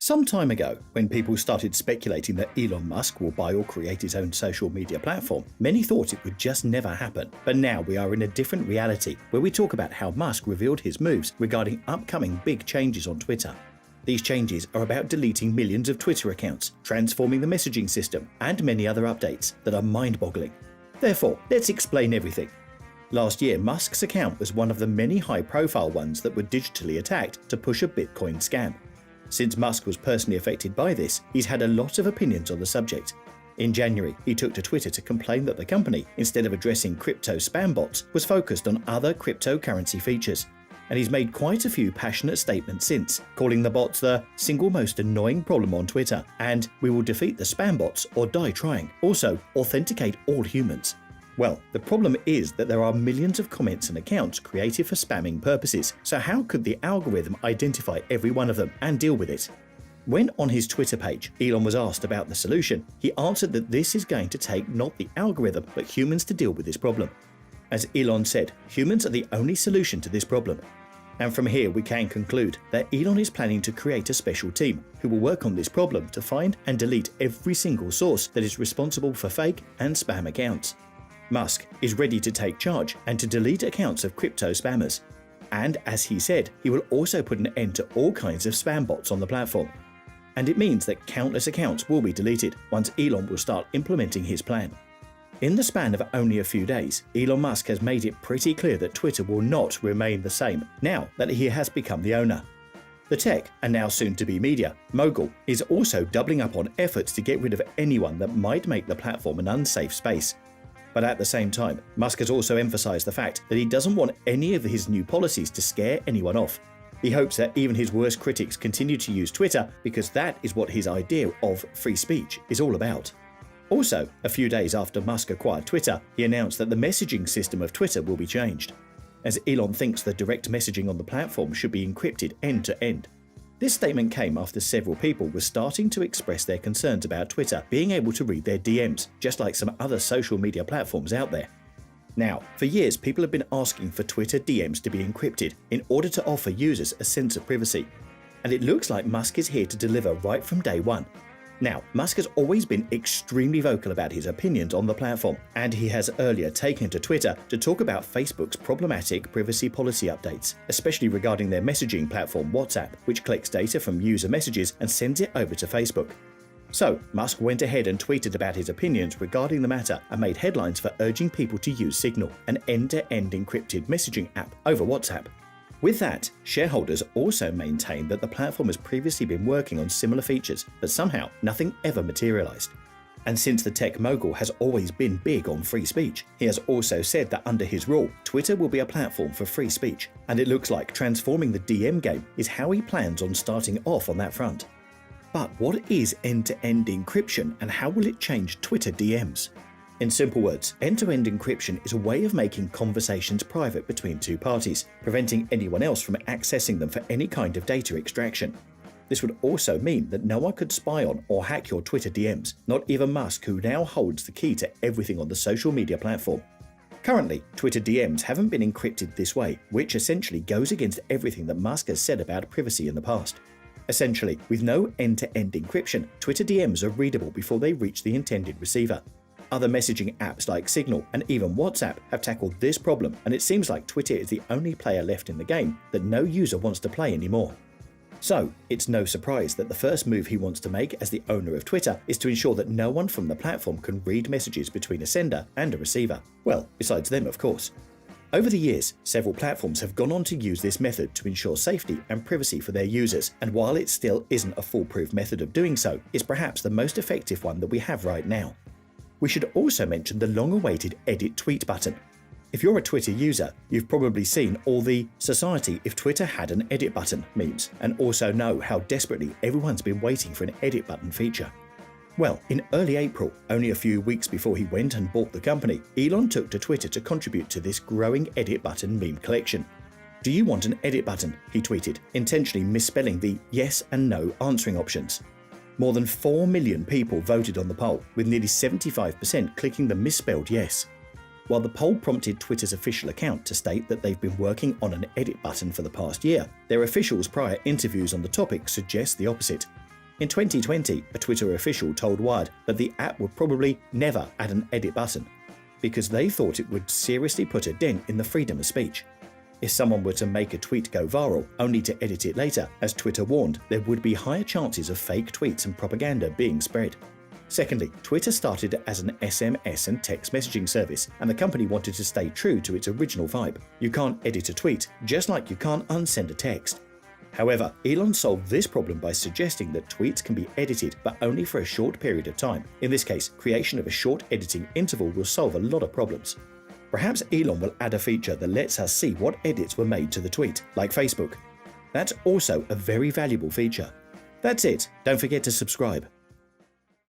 Some time ago, when people started speculating that Elon Musk will buy or create his own social media platform, many thought it would just never happen. But now we are in a different reality, where we talk about how Musk revealed his moves regarding upcoming big changes on Twitter. These changes are about deleting millions of Twitter accounts, transforming the messaging system, and many other updates that are mind-boggling. Therefore, let's explain everything. Last year, Musk's account was one of the many high-profile ones that were digitally attacked to push a Bitcoin scam. Since Musk was personally affected by this, he's had a lot of opinions on the subject. In January, he took to Twitter to complain that the company, instead of addressing crypto spam bots, was focused on other cryptocurrency features. And he's made quite a few passionate statements since, calling the bots the single most annoying problem on Twitter, and "we will defeat the spam bots or die trying. Also, authenticate all humans." Well, the problem is that there are millions of comments and accounts created for spamming purposes, so how could the algorithm identify every one of them and deal with it? When on his Twitter page, Elon was asked about the solution, he answered that this is going to take not the algorithm but humans to deal with this problem. As Elon said, humans are the only solution to this problem. And from here we can conclude that Elon is planning to create a special team who will work on this problem to find and delete every single source that is responsible for fake and spam accounts. Musk is ready to take charge and to delete accounts of crypto spammers. And as he said, he will also put an end to all kinds of spam bots on the platform. And it means that countless accounts will be deleted once Elon will start implementing his plan. In the span of only a few days, Elon Musk has made it pretty clear that Twitter will not remain the same now that he has become the owner. The tech, and now soon-to-be media, mogul is also doubling up on efforts to get rid of anyone that might make the platform an unsafe space. But at the same time, Musk has also emphasized the fact that he doesn't want any of his new policies to scare anyone off. He hopes that even his worst critics continue to use Twitter because that is what his idea of free speech is all about. Also, a few days after Musk acquired Twitter, he announced that the messaging system of Twitter will be changed, as Elon thinks the direct messaging on the platform should be encrypted end-to-end. This statement came after several people were starting to express their concerns about Twitter being able to read their DMs, just like some other social media platforms out there. Now, for years people have been asking for Twitter DMs to be encrypted in order to offer users a sense of privacy. And it looks like Musk is here to deliver right from day one. Now, Musk has always been extremely vocal about his opinions on the platform, and he has earlier taken to Twitter to talk about Facebook's problematic privacy policy updates, especially regarding their messaging platform WhatsApp, which collects data from user messages and sends it over to Facebook. So, Musk went ahead and tweeted about his opinions regarding the matter and made headlines for urging people to use Signal, an end-to-end encrypted messaging app, over WhatsApp. With that, shareholders also maintained that the platform has previously been working on similar features, but somehow nothing ever materialized. And since the tech mogul has always been big on free speech, he has also said that under his rule, Twitter will be a platform for free speech, and it looks like transforming the DM game is how he plans on starting off on that front. But what is end-to-end encryption and how will it change Twitter DMs? In simple words, end-to-end encryption is a way of making conversations private between two parties, preventing anyone else from accessing them for any kind of data extraction. This would also mean that no one could spy on or hack your Twitter DMs, not even Musk, who now holds the key to everything on the social media platform. Currently, Twitter DMs haven't been encrypted this way, which essentially goes against everything that Musk has said about privacy in the past. Essentially, with no end-to-end encryption, Twitter DMs are readable before they reach the intended receiver. Other messaging apps like Signal and even WhatsApp have tackled this problem, and it seems like Twitter is the only player left in the game that no user wants to play anymore. So, it's no surprise that the first move he wants to make as the owner of Twitter is to ensure that no one from the platform can read messages between a sender and a receiver. Well, besides them, of course. Over the years, several platforms have gone on to use this method to ensure safety and privacy for their users, and while it still isn't a foolproof method of doing so, it's perhaps the most effective one that we have right now. We should also mention the long-awaited edit tweet button. If you're a Twitter user, you've probably seen all the "Society if Twitter had an edit button" memes, and also know how desperately everyone's been waiting for an edit button feature. Well, in early April, only a few weeks before he went and bought the company, Elon took to Twitter to contribute to this growing edit button meme collection. "Do you want an edit button?" he tweeted, intentionally misspelling the yes and no answering options. More than 4 million people voted on the poll, with nearly 75% clicking the misspelled yes. While the poll prompted Twitter's official account to state that they've been working on an edit button for the past year, their officials' prior interviews on the topic suggest the opposite. In 2020, a Twitter official told Wired that the app would probably never add an edit button because they thought it would seriously put a dent in the freedom of speech. If someone were to make a tweet go viral only to edit it later, as Twitter warned, there would be higher chances of fake tweets and propaganda being spread. Secondly, Twitter started as an SMS and text messaging service, and the company wanted to stay true to its original vibe. You can't edit a tweet, just like you can't unsend a text. However, Elon solved this problem by suggesting that tweets can be edited, but only for a short period of time. In this case, creation of a short editing interval will solve a lot of problems. Perhaps Elon will add a feature that lets us see what edits were made to the tweet, like Facebook. That's also a very valuable feature. That's it. Don't forget to subscribe.